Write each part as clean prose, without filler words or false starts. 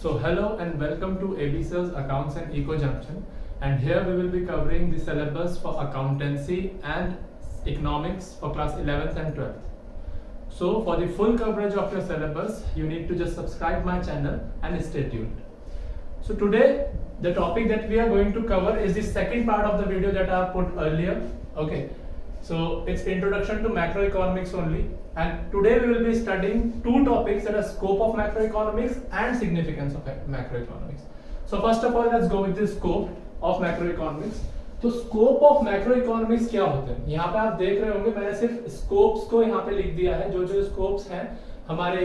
So hello and welcome to ABC's Accounts and Eco Junction, and here we will be covering the syllabus for accountancy and economics for class 11th and 12th. So for the full coverage of your syllabus, you need to just subscribe my channel and stay tuned. So today the topic that we are going to cover is the second part of the video that I have put earlier. Okay, so it's introduction to macroeconomics only, and today we will be studying two topics, that are scope of macroeconomics and significance of macroeconomics. So first of all, let's go with the scope of macroeconomics. तो scope of macroeconomics क्या होते हैं, यहाँ पे आप देख रहे होंगे मैंने सिर्फ स्कोप्स को यहाँ पे लिख दिया है। जो जो स्कोप्स हैं हमारे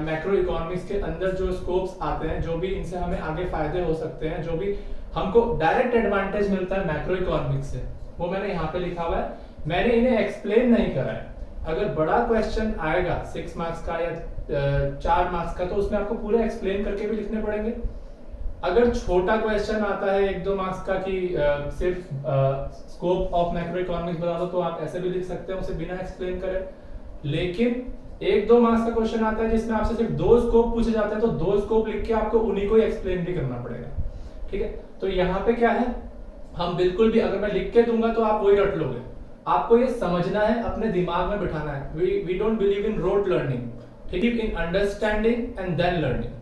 मैक्रो इकोनॉमिक्स के अंदर, जो स्कोप्स आते हैं, जो भी इनसे हमें आगे फायदे हो सकते हैं, जो भी हमको डायरेक्ट एडवांटेज मिलता है मैक्रो इकोनॉमिक्स से, वो मैंने यहाँ पे लिखा हुआ है। मैंने इन्हें एक्सप्लेन नहीं करा है। अगर बड़ा क्वेश्चन आएगा 6 मार्क्स का या 4 मार्क्स का, तो उसमें आपको पूरे एक्सप्लेन करके भी लिखने पड़ेंगे। अगर छोटा क्वेश्चन आता है 1-2 मार्क्स का कि सिर्फ स्कोप ऑफ मैक्रो इकोनॉमिक्स बता दो, तो आप ऐसे भी लिख सकते हैं उसे बिना एक्सप्लेन करे। लेकिन 1-2 मार्क्स का क्वेश्चन आता है जिसमें आपसे सिर्फ 2 स्कोप पूछे जाते हैं, तो 2 स्कोप लिख के आपको उन्हीं को ही एक्सप्लेन भी करना पड़ेगा। ठीक है, तो यहाँ पे क्या है, हम बिल्कुल भी अगर मैं लिख के दूंगा तो आप वही रट लोगे। आपको ये समझना है, अपने दिमाग में बिठाना है। We don't believe in rote learning, ठीक है, in understanding and then learning.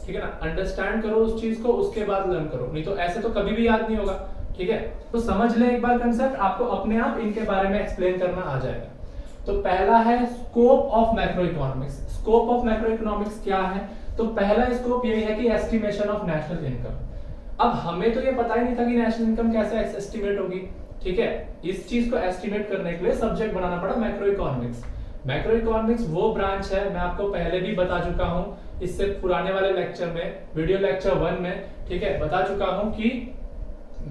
ठीक है ना, अंडरस्टैंड करो उस चीज को, उसके बाद लर्न करो, नहीं तो ऐसे तो कभी भी याद नहीं होगा। ठीक है, तो समझ लें एक बार कंसेप्ट, आपको अपने आप इनके बारे में एक्सप्लेन करना आ जाएगा। तो पहला है scope of macro economics. Scope of macro economics क्या है? तो पहला स्कोप यही है कि एस्टिमेशन ऑफ नेशनल इनकम। अब हमें तो ये पता ही नहीं था कि नेशनल इनकम कैसे एस्टिमेट होगी। ठीक है, इस चीज को एस्टिमेट करने के लिए सब्जेक्ट बनाना पड़ा मैक्रो इकोनॉमिक्स। मैक्रो इकोनॉमिक्स वो ब्रांच है, मैं आपको पहले भी बता चुका हूं, इससे पुराने वाले लेक्चर में, वीडियो लेक्चर 1 में, ठीक है, बता चुका हूं कि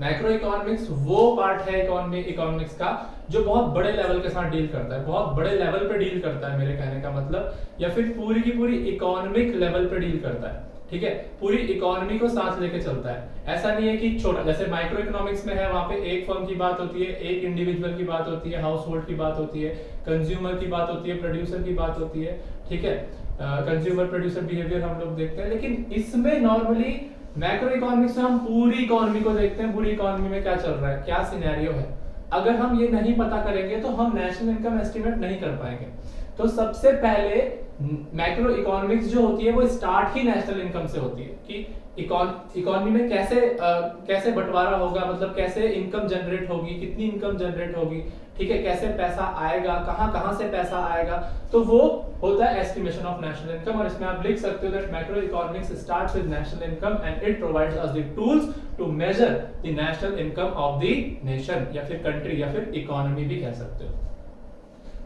मैक्रो इकोनॉमिक्स वो पार्ट है इकोनॉमिक्स का जो बहुत बड़े लेवल के साथ डील करता है, बहुत बड़े लेवल पे डील करता है, मेरे कहने का मतलब, या फिर पूरी की पूरी इकोनॉमिक लेवल पे डील करता है। ठीक है, पूरी इकोनॉमी को साथ लेके चलता है। ऐसा नहीं है कि छोटा, जैसे माइक्रो इकोनॉमिक्स में है, वहां पे एक फर्म की बात होती है, एक इंडिविजुअल की बात होती है, हाउस होल्ड की बात होती है, कंज्यूमर की बात होती है, प्रोड्यूसर की बात होती है। ठीक है, कंज्यूमर प्रोड्यूसर बिहेवियर हम लोग देखते हैं। लेकिन इसमें नॉर्मली मैक्रो इकोनॉमिक्स में हम पूरी इकोनॉमी को देखते हैं, पूरी इकोनॉमी में क्या चल रहा है, क्या सिनेरियो है। अगर हम ये नहीं पता करेंगे तो हम नेशनल इनकम एस्टिमेट नहीं कर पाएंगे। तो सबसे पहले मैक्रो इकोनॉमिक्स जो होती है वो स्टार्ट ही नेशनल इनकम से होती है, कि इकोनॉमी में कैसे बंटवारा होगा, मतलब कैसे इनकम जनरेट होगी, कितनी इनकम जनरेट होगी, ठीक है, कैसे पैसा आएगा, कहां से पैसा आएगा। तो वो होता है एस्टिमेशन ऑफ नेशनल इनकम। और इसमें आप लिख सकते हो that macroeconomics starts with national income and it provides us the tools to measure the national income of the nation, या फिर कंट्री, या फिर इकोनॉमी भी कह सकते हो।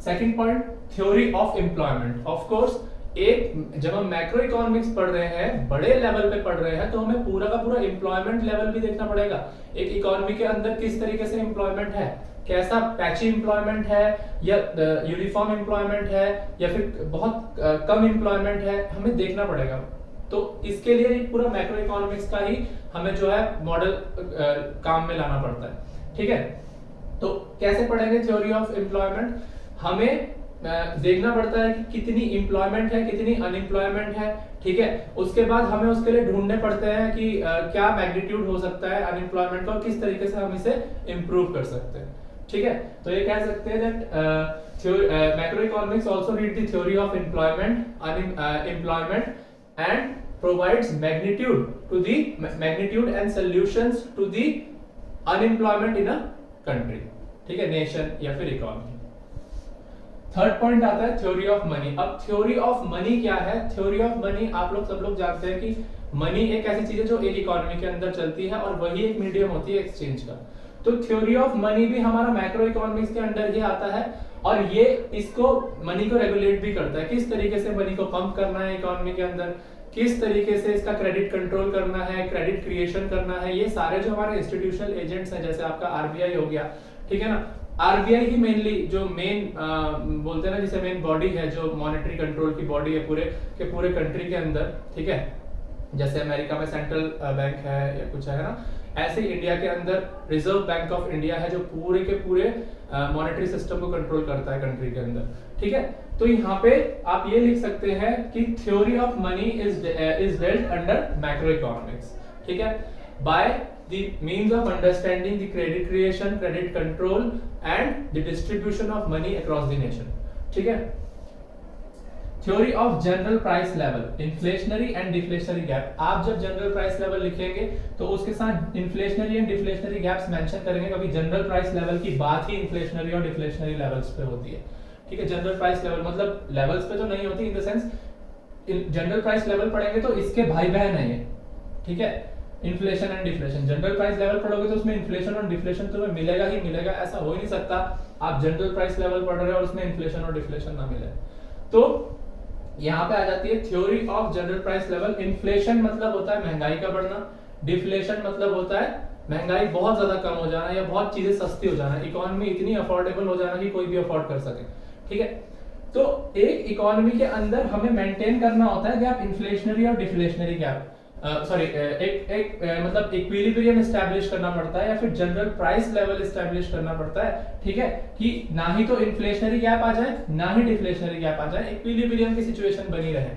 Second point, theory of employment. Of course जब हम मैक्रो इकोनॉमिक्स पढ़ रहे हैं, बड़े लेवल पे पढ़ रहे हैं, तो हमें पूरा का पूरा एम्प्लॉयमेंट लेवल भी देखना पड़ेगा। एक इकोनॉमी के अंदर किस तरीके से एम्प्लॉयमेंट है, कैसा पैची एम्प्लॉयमेंट है, या यूनिफॉर्म एम्प्लॉयमेंट है, या फिर बहुत कम एम्प्लॉयमेंट है, हमें देखना पड़ेगा। तो इसके लिए पूरा मैक्रो इकोनॉमिक्स का ही हमें जो है मॉडल काम में लाना पड़ता है। ठीक है, तो कैसे पढ़ेंगे थ्योरी ऑफ एम्प्लॉयमेंट? हमें देखना पड़ता है कि कितनी एम्प्लॉयमेंट है, कितनी अनएम्प्लॉयमेंट है। ठीक है, उसके बाद हमें उसके लिए ढूंढने पड़ते हैं कि क्या मैग्नीट्यूड हो सकता है अनएम्प्लॉयमेंट का, और किस तरीके से हम इसे इंप्रूव कर सकते हैं। ठीक है, तो ये कह सकते हैं that macroeconomics also read the theory of employment and provides magnitude and solutions to the unemployment in a country, ठीक है, नेशन या फिर इकोनॉमी। थर्ड पॉइंट आता है थ्योरी ऑफ मनी। अब थ्योरी ऑफ मनी क्या है? थ्योरी ऑफ मनी आप लोग सब लोग जानते हैं कि मनी एक ऐसी चीज है जो एक इकोनॉमी के अंदर चलती है, और वही एक मीडियम होती है एक्सचेंज का। तो थ्योरी ऑफ मनी भी हमारा मैक्रो इकोनॉमिक्स के अंडर ही आता है, और ये इसको मनी को रेगुलेट भी करता है। किस तरीके से मनी को पंप करना है इकोनॉमी के अंदर, किस तरीके से इसका क्रेडिट कंट्रोल करना है, क्रेडिट क्रिएशन करना है, ये सारे जो हमारे इंस्टीट्यूशनल एजेंट्स हैं, जैसे आपका आरबीआई हो गया, ठीक है ना, आरबीआई ही मेनली जो मेन बोलते हैं ना, जिसे मेन बॉडी है, जो मॉनेटरी कंट्रोल की बॉडी है पूरे कंट्री के अंदर। ठीक है, जैसे अमेरिका में सेंट्रल बैंक है या कुछ है ना, ऐसे इंडिया के अंदर रिजर्व बैंक ऑफ इंडिया है, जो पूरे के पूरे मॉनेटरी सिस्टम को कंट्रोल करता है कंट्री के अंदर। ठीक है, तो यहाँ पे आप ये लिख सकते हैं कि theory of money is dealt under macro economics, ठीक है, by the means of understanding the credit creation, credit control and the distribution of money across the nation, ठीक है। Theory of general price level, inflationary and deflationary gap. आप जब general price level लिखेंगे तो उसके साथ inflationary and deflationary gaps mention करेंगे, क्योंकि जनरल प्राइस लेवल की बात ही इन्फ्लेशनरी और डिफ्लेशनरी लेवल्स पे होती है, ठीक है। जनरल प्राइस लेवल मतलब लेवल्स पे तो नहीं होती, in the sense general price level पढ़ेंगे तो इसके भाई बहन है ये, ठीक है। Inflation and deflation, general price level पढ़ोगे तो उसमें इन्फ्लेशन और डिफ्लेशन तुम्हें मिलेगा ही मिलेगा, ऐसा हो ही नहीं सकता आप जनरल प्राइस लेवल पढ़ रहे हो और उसमें इन्फ्लेशन और डिफ्लेशन ना मिले। तो यहाँ पे आ जाती है theory of general price level. Inflation मतलब होता है महंगाई का बढ़ना, डिफ्लेशन मतलब होता है महंगाई बहुत ज्यादा कम हो जाना या बहुत चीजें सस्ती हो जाना, इकोनॉमी इतनी अफोर्डेबल हो जाना कि कोई भी अफोर्ड कर सके, ठीक है। तो एक इकोनॉमी के अंदर हमें मेंटेन करना होता है गैप, इन्फ्लेशनरी और डिफ्लेशनरी गैप, मतलब इक्विलिब्रियम एस्टैब्लिश करना पड़ता है या फिर जनरल प्राइस लेवल एस्टैब्लिश करना पड़ता है, ठीक है, कि ना ही तो इन्फ्लेशनरी गैप आ जाए ना ही डिफ्लेशनरी गैप आ जाए, इक्विलिब्रियम की सिचुएशन बनी रहे,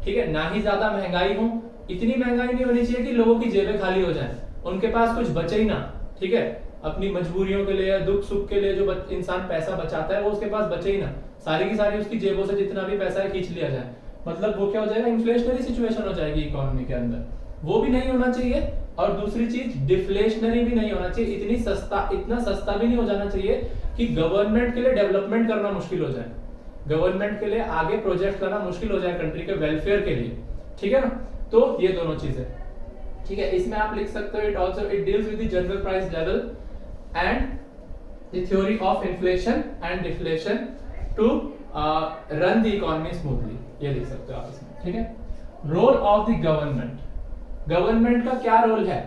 ठीक है। ना ही ज्यादा महंगाई हो, इतनी महंगाई नहीं होनी चाहिए कि लोगों की जेबें खाली हो जाएं, उनके पास कुछ बचे ही ना, ठीक है। अपनी मजबूरियों के लिए, दुख सुख के लिए जो इंसान पैसा बचाता है वो उसके पास बचे ही ना, सारी की सारी उसकी जेबों से जितना भी पैसा है खींच लिया जाए, मतलब वो क्या हो जाएगा, इन्फ्लेशनरी सिचुएशन हो जाएगी इकोनॉमी के अंदर, वो भी नहीं होना चाहिए। और दूसरी चीज डिफ्लेशनरी भी नहीं होना चाहिए, इतना सस्ता भी नहीं हो जाना चाहिए कि गवर्नमेंट के लिए डेवलपमेंट करना मुश्किल हो जाए, गवर्नमेंट के लिए आगे प्रोजेक्ट करना मुश्किल हो जाए कंट्री के वेलफेयर के लिए, ठीक है ना। तो ये दोनों चीजें, ठीक है। इसमें आप लिख सकते हो it deals with the general price level and the theory of inflation and deflation to run the economy smoothly, ये लिख सकते हो आप इसमें, ठीक है। Role of the government, government का क्या रोल है,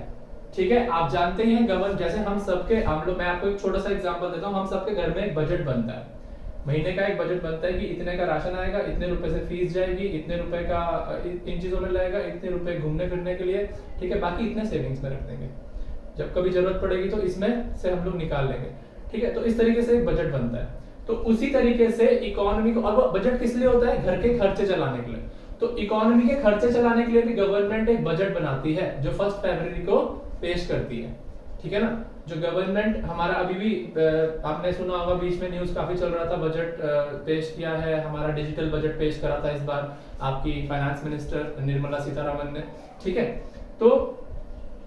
ठीक है। आप जानते हैं जैसे हम लोग, मैं आपको एक छोटा सा एग्जांपल देता हूं, हम सबके घर में एक बजट बनता है, महीने का एक बजट बनता है कि इतने का राशन आएगा, इतने रुपए से फीस जाएगी, इतने रुपए का इन चीजों में लगेगा, इतने रुपए घूमने फिरने के लिए, ठीक है, बाकी इतने सेविंग्स में रख देंगे, जब कभी जरूरत पड़ेगी तो इसमें से हम लोग निकाल लेंगे, ठीक है। तो इस तरीके से एक बजट बनता है। तो उसी तरीके से इकोनॉमी को, और वो बजट किस लिए होता है, घर के खर्चे चलाने के लिए। तो इकोनॉमी के खर्चे चलाने के लिए भी गवर्नमेंट एक बजट बनाती है जो 1 फरवरी को पेश करती है, ठीक है ना। जो गवर्नमेंट हमारा अभी भी आपने सुना होगा, बीच में न्यूज काफी चल रहा था, बजट पेश किया है, हमारा डिजिटल बजट पेश करा था इस बार आपकी फाइनेंस मिनिस्टर निर्मला सीतारमन ने, ठीक है। तो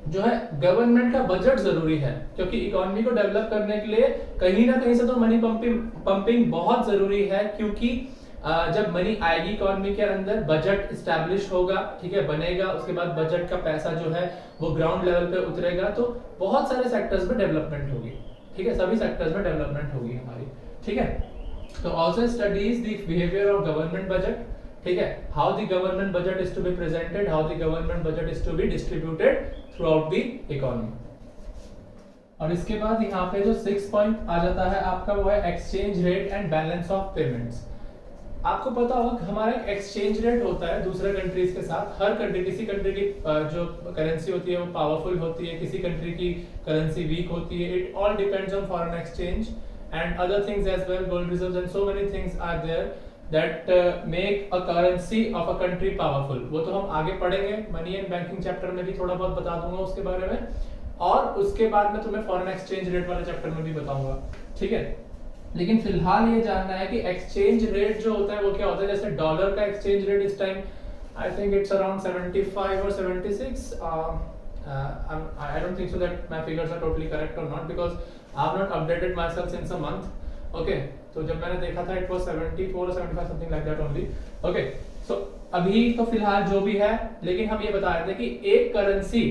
जो है गवर्नमेंट का बजट जरूरी है, क्योंकि इकोनॉमी को डेवलप करने के लिए कहीं ना कहीं से तो मनी पंपिंग बहुत जरूरी है, क्योंकि जब मनी आएगी इकोनॉमी के अंदर, बजट स्टैब्लिश होगा, ठीक है, बनेगा, उसके बाद बजट का पैसा जो है वो ग्राउंड लेवल पे उतरेगा, तो बहुत सारे सेक्टर्स में डेवलपमेंट होगी, ठीक है, सभी सेक्टर्स में डेवलपमेंट होगी हमारी, ठीक है। तो also studies the behaviour of government budget, ठीक है, how the government budget is to be presented, how the government budget is to be distributed through the economy. और इसके बाद यहाँ पे जो 6 पॉइंट आ जाता है आपका, वो है exchange rate and balance of payments. आपको पता होगा कि हमारा एक एक्सचेंज रेट होता है दूसरे कंट्रीज के साथ, हर कंट्री, किसी कंट्री की जो करेंसी होती है वो पावरफुल होती है, किसी कंट्री की करेंसी वीक होती है, it all depends on foreign exchange and other things as well, gold reserves and so many things are there that make a currency of a country powerful. वो तो हम आगे पढ़ेंगे, मनी एंड बैंकिंग चैप्टर में भी थोड़ा बहुत बता दूंगा उसके बारे में, और उसके बाद में तुम्हें फॉरेन एक्सचेंज रेट वाले चैप्टर में भी बताऊंगा, ठीक है। लेकिन फिलहाल ये जानना है कि एक्सचेंज रेट जो होता है वो क्या होता है। जैसे डॉलर का एक्सचेंज रेट इस time I think it's around 75 और 76, I don't think so that my figures are totally correct or not, because I have not updated myself since a month, okay। तो जब मैंने देखा था it was 74 or 75 something like that only, okay। so अभी तो फिलहाल जो भी है, लेकिन हम ये बता रहे थे कि एक करेंसी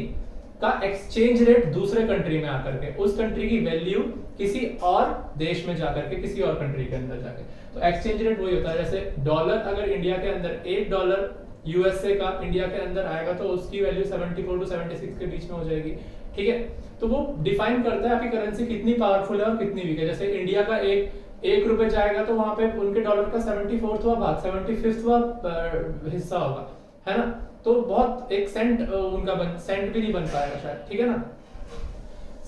का एक्सचेंज रेट दूसरे कंट्री में आकर के, उस कंट्री की वैल्यू किसी और देश में जाकर के, किसी और कंट्री के अंदर जाकर, तो एक्सचेंज रेट वही होता है। जैसे डॉलर अगर इंडिया के अंदर, $1 यूएसए का इंडिया के अंदर आएगा तो उसकी वैल्यू 74 to 76 के बीच में हो जाएगी, ठीक है। तो वो डिफाइन करता है आपकी करेंसी कितनी पावरफुल है और कितनी वीक है। जैसे इंडिया का एक रुपए जाएगा तो वहां पे उनके डॉलर का 74वां भाग, 75वां हिस्सा होगा, है ना। तो बहुत एक सेंट उनका सेंट भी नहीं बन पाएगा शायद, ठीक है ना।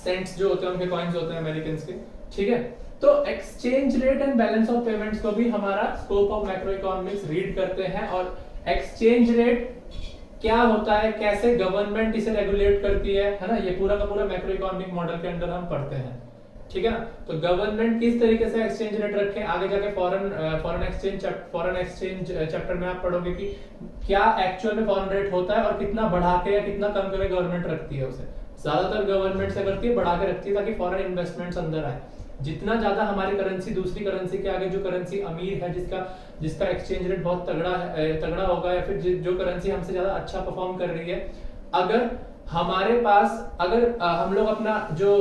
सेंट्स जो होते हैं उनके कॉइन्स होते हैं अमेरिकन के, ठीक है। तो exchange rate and balance of payments को भी हमारा scope of macro economics read करते हैं। और एक्सचेंज रेट क्या होता है, कैसे गवर्नमेंट इसे रेगुलेट करती है ना, ये पूरा का पूरा मैक्रो इकोनॉमिक मॉडल के अंदर हम पढ़ते हैं, ठीक है ना। तो गवर्नमेंट किस तरीके से एक्सचेंज रेट रखे, आगे जाके फॉरेन एक्सचेंज चैप्टर में आप पढ़ोगे कि क्या एक्चुअल में फॉरेन रेट होता है और कितना बढ़ा के या कितना कम करके गवर्नमेंट रखती है उसे। ज्यादातर गवर्नमेंट से करती है बढ़ा के रखती है ताकि फॉरेन इन्वेस्टमेंट्स अंदर आए। जितना ज्यादा हमारी करेंसी दूसरी करेंसी के आगे, जो करेंसी अमीर है, जिसका एक्सचेंज रेट बहुत तगड़ा होगा, या फिर जो करेंसी हमसे ज्यादा अच्छा परफॉर्म कर रही है, अगर हमारे पास हम लोग अपना जो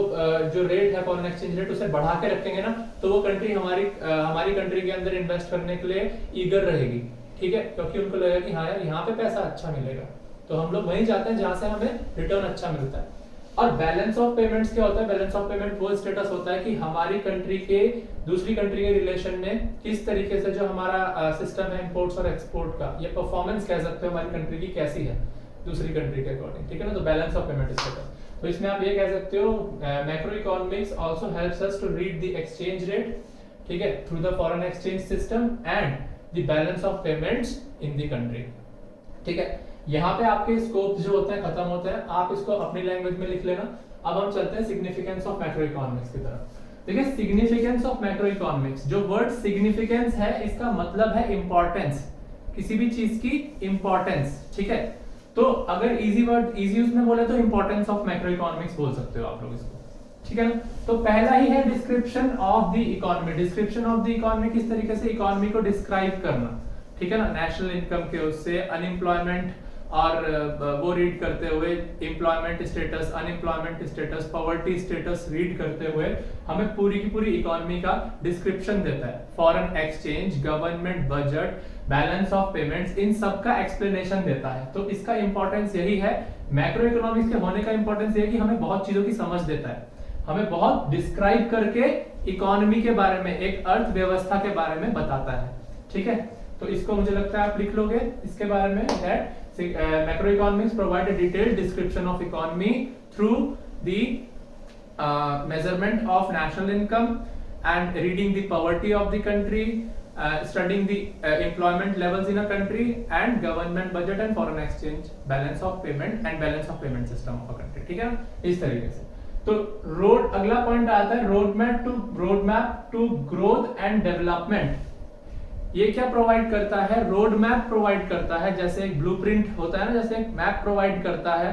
रेट है फॉरेन एक्सचेंज रेट उसे बढ़ा के रखेंगे ना, तो वो कंट्री हमारी कंट्री के अंदर इन्वेस्ट करने के लिए ईगर रहेगी, ठीक है, क्योंकि उनको लगेगा कि हाँ यार यहाँ पे पैसा अच्छा मिलेगा, तो हम लोग वहीं जाते हैं जहां से हमें रिटर्न अच्छा मिलता है। और बैलेंस ऑफ पेमेंट्स क्या होता है, बैलेंस ऑफ पेमेंट वो स्टेटस होता है कि हमारी कंट्री के दूसरी कंट्री के रिलेशन में किस तरीके से जो हमारा सिस्टम है इंपोर्ट्स और एक्सपोर्ट का, ये परफॉर्मेंस कह सकते हो हमारी कंट्री की कैसी है दूसरी कंट्री के अकॉर्डिंग, ठीक है ना। तो बैलेंस ऑफ पेमेंट स्टेटस, तो इसमें आप ये कह सकते हो macroeconomics also helps us to read the exchange rate, ठीक है, through the foreign exchange system and the balance of payments in the country, ठीक है। यहाँ पे आपके स्कोप जो होते हैं खत्म होते हैं, आप इसको अपनी लैंग्वेज में लिख लेना। अब हम चलते हैं सिग्निफिकेंस ऑफ मैक्रो इकोनॉमिक्स की तरफ। देखिए सिग्निफिकेंस ऑफ मैक्रो इकोनॉमिक्स, जो वर्ड सिग्निफिकेंस है इसका मतलब है इंपॉर्टेंस, किसी भी चीज की इंपॉर्टेंस, ठीक है। तो अगर इजी उसमें बोले तो इंपॉर्टेंस ऑफ मैक्रो इकोनॉमिक्स बोल सकते हो आप लोग इसको, ठीक है ना। तो पहला ही है description of the economy. Description of the economy किस तरीके से इकोनॉमी को डिस्क्राइब करना, ठीक है ना। नेशनल इनकम के उससे अनएम्प्लॉयमेंट और वो रीड करते हुए employment status, unemployment status, poverty status read करते हुए हमें पूरी की पूरी इकोनॉमी का डिस्क्रिप्शन देता है। Foreign exchange, government budget, balance of payments, इन सब का एक्सप्लेनेशन देता है। तो इसका इंपॉर्टेंस यही है, मैक्रो इकोनॉमिक्स के होने का इंपॉर्टेंस ये है कि हमें बहुत चीजों की समझ देता है, हमें बहुत डिस्क्राइब करके इकोनॉमी के बारे में, एक अर्थव्यवस्था के बारे में बताता है, ठीक है। तो इसको मुझे लगता है आप लिख लोगे इसके बारे में, that macroeconomics provide a detailed description of economy through the measurement of national income and reading the poverty of the country, studying the employment levels in a country and government budget and foreign exchange, balance of payment and balance of payment system of a country, ठीक है ना, इस तरीके से। तो अगला point आता है road map to growth and development. ये क्या प्रोवाइड करता है, रोड मैप प्रोवाइड करता है, जैसे एक ब्लूप्रिंट होता है ना, जैसे एक मैप प्रोवाइड करता है,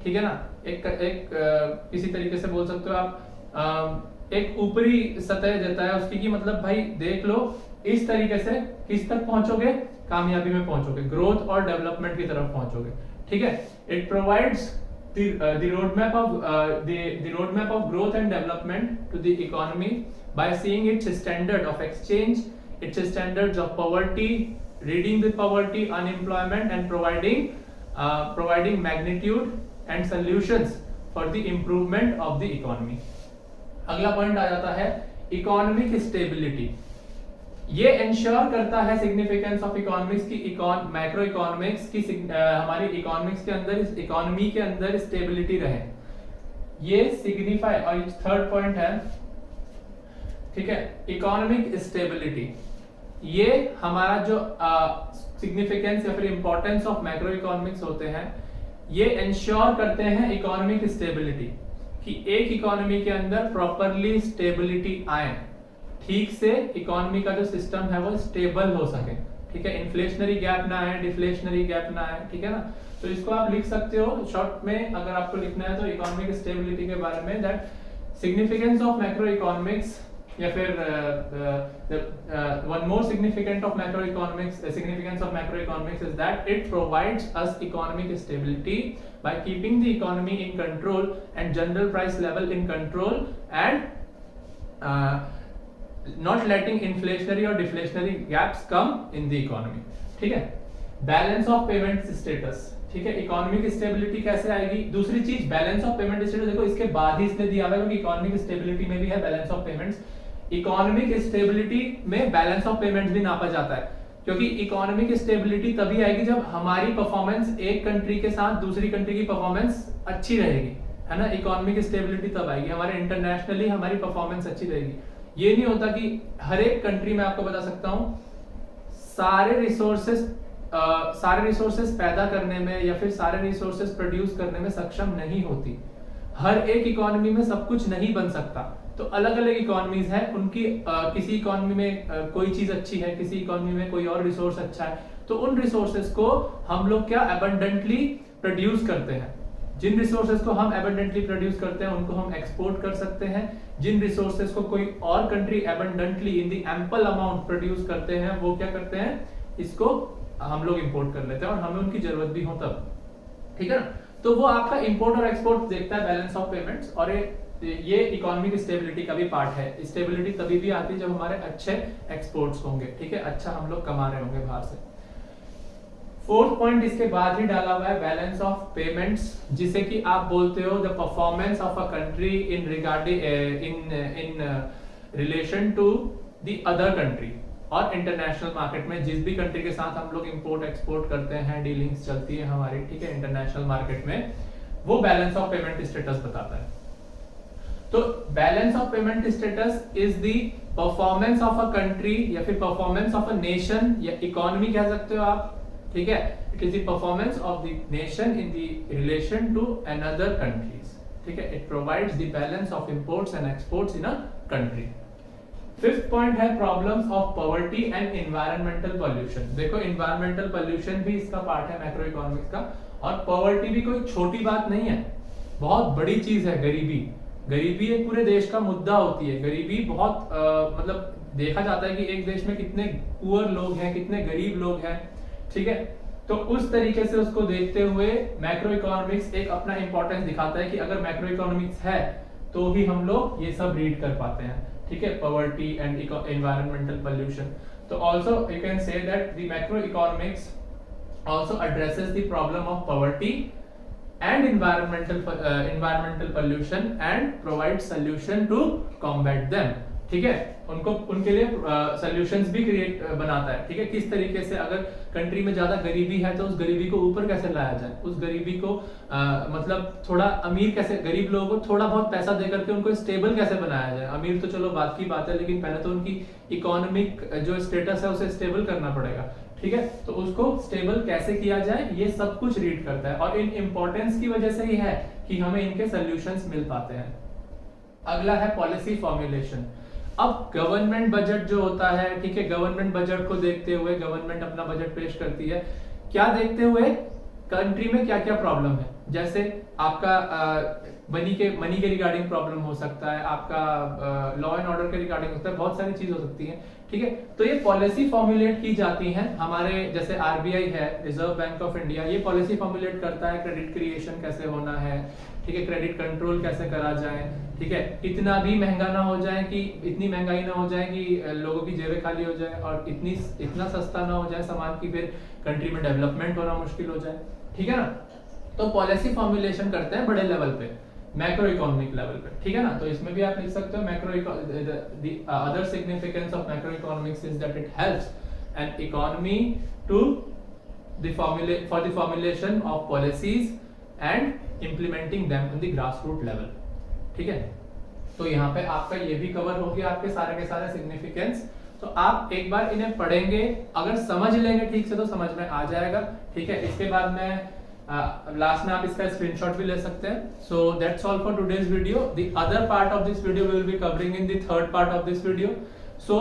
ठीक है ना। किसी तरीके से बोल सकते हो आप एक ऊपरी सतह देता है उसकी, कि मतलब भाई देख लो इस तरीके से किस तक पहुंचोगे, कामयाबी में पहुंचोगे, ग्रोथ और डेवलपमेंट की तरफ पहुंचोगे, ठीक है। It provides the roadmap of growth and development to the economy by seeing its standard of exchange, its standards of poverty, reading the poverty, unemployment and providing magnitude and solutions for the improvement of the economy. अगला point आ जाता है economic stability. ये ensure करता है significance of economics की macro economics की हमारी economics के अंदर, इस इकोनॉमी के अंदर स्टेबिलिटी रहे। ये सिग्निफाई, और थर्ड पॉइंट है, ठीक है, इकोनॉमिक स्टेबिलिटी। ये हमारा जो सिग्निफिकेंस या फिर इंपॉर्टेंस ऑफ मैक्रो इकोनॉमिक्स होते हैं, ये इंश्योर करते हैं इकोनॉमिक स्टेबिलिटी, कि एक इकोनॉमी के अंदर प्रॉपरली स्टेबिलिटी आए, ठीक से इकोनॉमी का जो सिस्टम है वो स्टेबल हो सके, ठीक है, इन्फ्लेशनरी गैप ना आए, डिफ्लेशनरी गैप ना आए, ठीक है ना। तो इसको आप लिख सकते हो शॉर्ट में, अगर आपको लिखना है तो इकोनॉमिक स्टेबिलिटी के बारे में, that significance of macro economics, या फिर one more significant of macro economics, significance of macroeconomics is that it provides us economic stability by keeping the economy in control and general price level in control and not letting inflationary or deflationary gaps come in the economy, ठीक है। Balance of payment status, ठीक है, economic stability कैसे आएगी। दूसरी चीज balance of payment status, देखो इसके बाद ही इसने दिया हुआ है, क्योंकि इकोनॉमिक स्टेबिलिटी में भी है balance of payments. Economic stability में बैलेंस ऑफ पेमेंट्स भी नापा जाता है, क्योंकि इकोनॉमिक स्टेबिलिटी तभी आएगी जब हमारी परफॉर्मेंस एक कंट्री के साथ दूसरी कंट्री की परफॉर्मेंस अच्छी रहेगी, है ना। इकोनॉमिक स्टेबिलिटी तब आएगी हमारे इंटरनेशनली हमारी परफॉर्मेंस अच्छी रहेगी। ये नहीं होता कि हर एक कंट्री में, आपको बता सकता हूं, सारे रिसोर्सेस पैदा करने में या फिर सारे रिसोर्सेस प्रोड्यूस करने में सक्षम नहीं होती। हर एक इकोनॉमी में सब कुछ नहीं बन सकता। तो अलग अलग इकोनॉमीज हैं, उनकी किसी इकोनॉमी में कोई चीज अच्छी है, किसी इकोनॉमी में कोई और रिसोर्स अच्छा है, तो उन रिसोर्सेस को हम लोग क्या एबंडेंटली प्रोड्यूस करते हैं। जिन रिसोर्सेज को हम एबंडेंटली प्रोड्यूस करते हैं उनको हम एक्सपोर्ट कर सकते हैं। जिन रिसोर्सेज को कोई और कंट्री एबंडेंटली इन दी एम्पल अमाउंट प्रोड्यूस करते हैं, वो क्या करते हैं, इसको हम लोग इंपोर्ट कर लेते हैं और हमें उनकी जरूरत भी हो तब, ठीक है ना। तो वो आपका इंपोर्ट और एक्सपोर्ट देखता है बैलेंस ऑफ पेमेंट्स, और ये इकोनॉमिक स्टेबिलिटी का भी पार्ट है। स्टेबिलिटी तभी भी आती है जब हमारे अच्छे एक्सपोर्ट्स होंगे, ठीक है, अच्छा हम लोग कमा रहे होंगे बाहर से। फोर्थ पॉइंट इसके बाद ही डाला हुआ है बैलेंस ऑफ पेमेंट्स, जिसे कि आप बोलते हो the performance of a country in regarding in relation to the other country, और इंटरनेशनल मार्केट में जिस भी कंट्री के साथ हम लोग इंपोर्ट एक्सपोर्ट करते हैं, डीलिंग्स चलती है हमारी, ठीक है, इंटरनेशनल मार्केट में, वो बैलेंस ऑफ पेमेंट स्टेटस बताता है। तो balance of payment status is the performance of a country या फिर परफॉर्मेंस ऑफ अ नेशन या इकोनॉमी कह सकते हो आप, ठीक है। It is the performance of the nation in the relation to another countries, ठीक है। It provides the balance of imports and exports in a country. Fifth point है problems of poverty and environmental pollution. देखो environmental pollution भी इसका part है macro economics का, और poverty भी कोई छोटी बात नहीं है, बहुत बड़ी चीज है। गरीबी एक पूरे देश का मुद्दा होती है। गरीबी बहुत मतलब देखा जाता है कि एक देश में कितने पुअर लोग हैं, कितने गरीब लोग हैं, ठीक है। तो उस तरीके से उसको देखते हुए मैक्रो इकोनॉमिक्स एक अपना इंपॉर्टेंस दिखाता है कि अगर मैक्रो इकोनॉमिक्स है तो ही हम लोग ये सब रीड कर पाते हैं, ठीक है, पॉवर्टी एंड एनवायरमेंटल पोल्यूशन। तो also you can say that the macro economics also addresses the problem of poverty and environmental pollution and provide solution to combat them, ठीक है। उनके लिए सॉल्यूशंस भी क्रिएट बनाता है, ठीक है। किस तरीके से अगर कंट्री में ज्यादा गरीबी है तो उस गरीबी को ऊपर कैसे लाया जाए, उस गरीबी को मतलब थोड़ा अमीर कैसे, गरीब लोगों को थोड़ा बहुत पैसा देकर के उनको स्टेबल कैसे बनाया जाए। अमीर तो चलो बात की बात है, लेकिन पहले तो उनकी इकोनॉमिक जो स्टेटस है उसे स्टेबल करना पड़ेगा, ठीक है। तो उसको स्टेबल कैसे किया जाए ये सब कुछ रीड करता है, और इन इंपॉर्टेंस की वजह से ही है कि हमें इनके सॉल्यूशंस मिल पाते हैं। अगला है पॉलिसी फॉर्मुलेशन। अब गवर्नमेंट बजट जो होता है, ठीक है, गवर्नमेंट बजट को देखते हुए गवर्नमेंट अपना बजट पेश करती है, क्या देखते हुए, कंट्री में क्या क्या प्रॉब्लम है। जैसे आपका मनी के रिगार्डिंग प्रॉब्लम हो सकता है, आपका लॉ एंड ऑर्डर के रिगार्डिंग होता है, बहुत सारी चीज हो सकती है, ठीक है। तो ये पॉलिसी फॉर्मुलेट की जाती है हमारे, जैसे आरबीआई है, रिजर्व बैंक ऑफ इंडिया, ये पॉलिसी फॉर्मुलेट करता है क्रेडिट क्रिएशन कैसे होना है, ठीक है, क्रेडिट कंट्रोल कैसे करा जाए, ठीक है, इतना भी महंगा ना हो जाए कि इतनी महंगाई ना हो जाए कि लोगों की जेबें खाली हो जाए, और इतना सस्ता ना हो जाए सामान की फिर कंट्री में डेवलपमेंट होना मुश्किल हो जाए, ठीक है ना। तो पॉलिसी फॉर्मुलेशन करते हैं बड़े लेवल पे, मैक्रो इकोनॉमिक लेवल पे, ठीक है ना। तो इसमें भी आप लिख सकते हो the other significance of macroeconomics is that it helps an economy to for the formulation of policies and implementing them on the grass root level, ठीक है। तो यहाँ पे आपका ये भी कवर हो गया, आपके सारे के सारे सिग्निफिकेंस। तो आप एक बार इन्हें पढ़ेंगे, अगर समझ लेंगे ठीक से तो समझ में आ जाएगा, ठीक है। इसके बाद में लास्ट में आप इसका स्क्रीनशॉट भी ले सकते हैं। So that's all for today's video. The other part of this video we will be covering in the third part of this video. So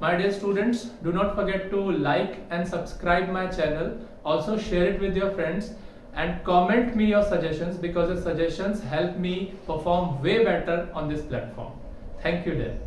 my dear students, do not forget to like and subscribe my channel, also share it with your friends and comment me your suggestions, because the suggestions help me perform way better on this platform. Thank you dear.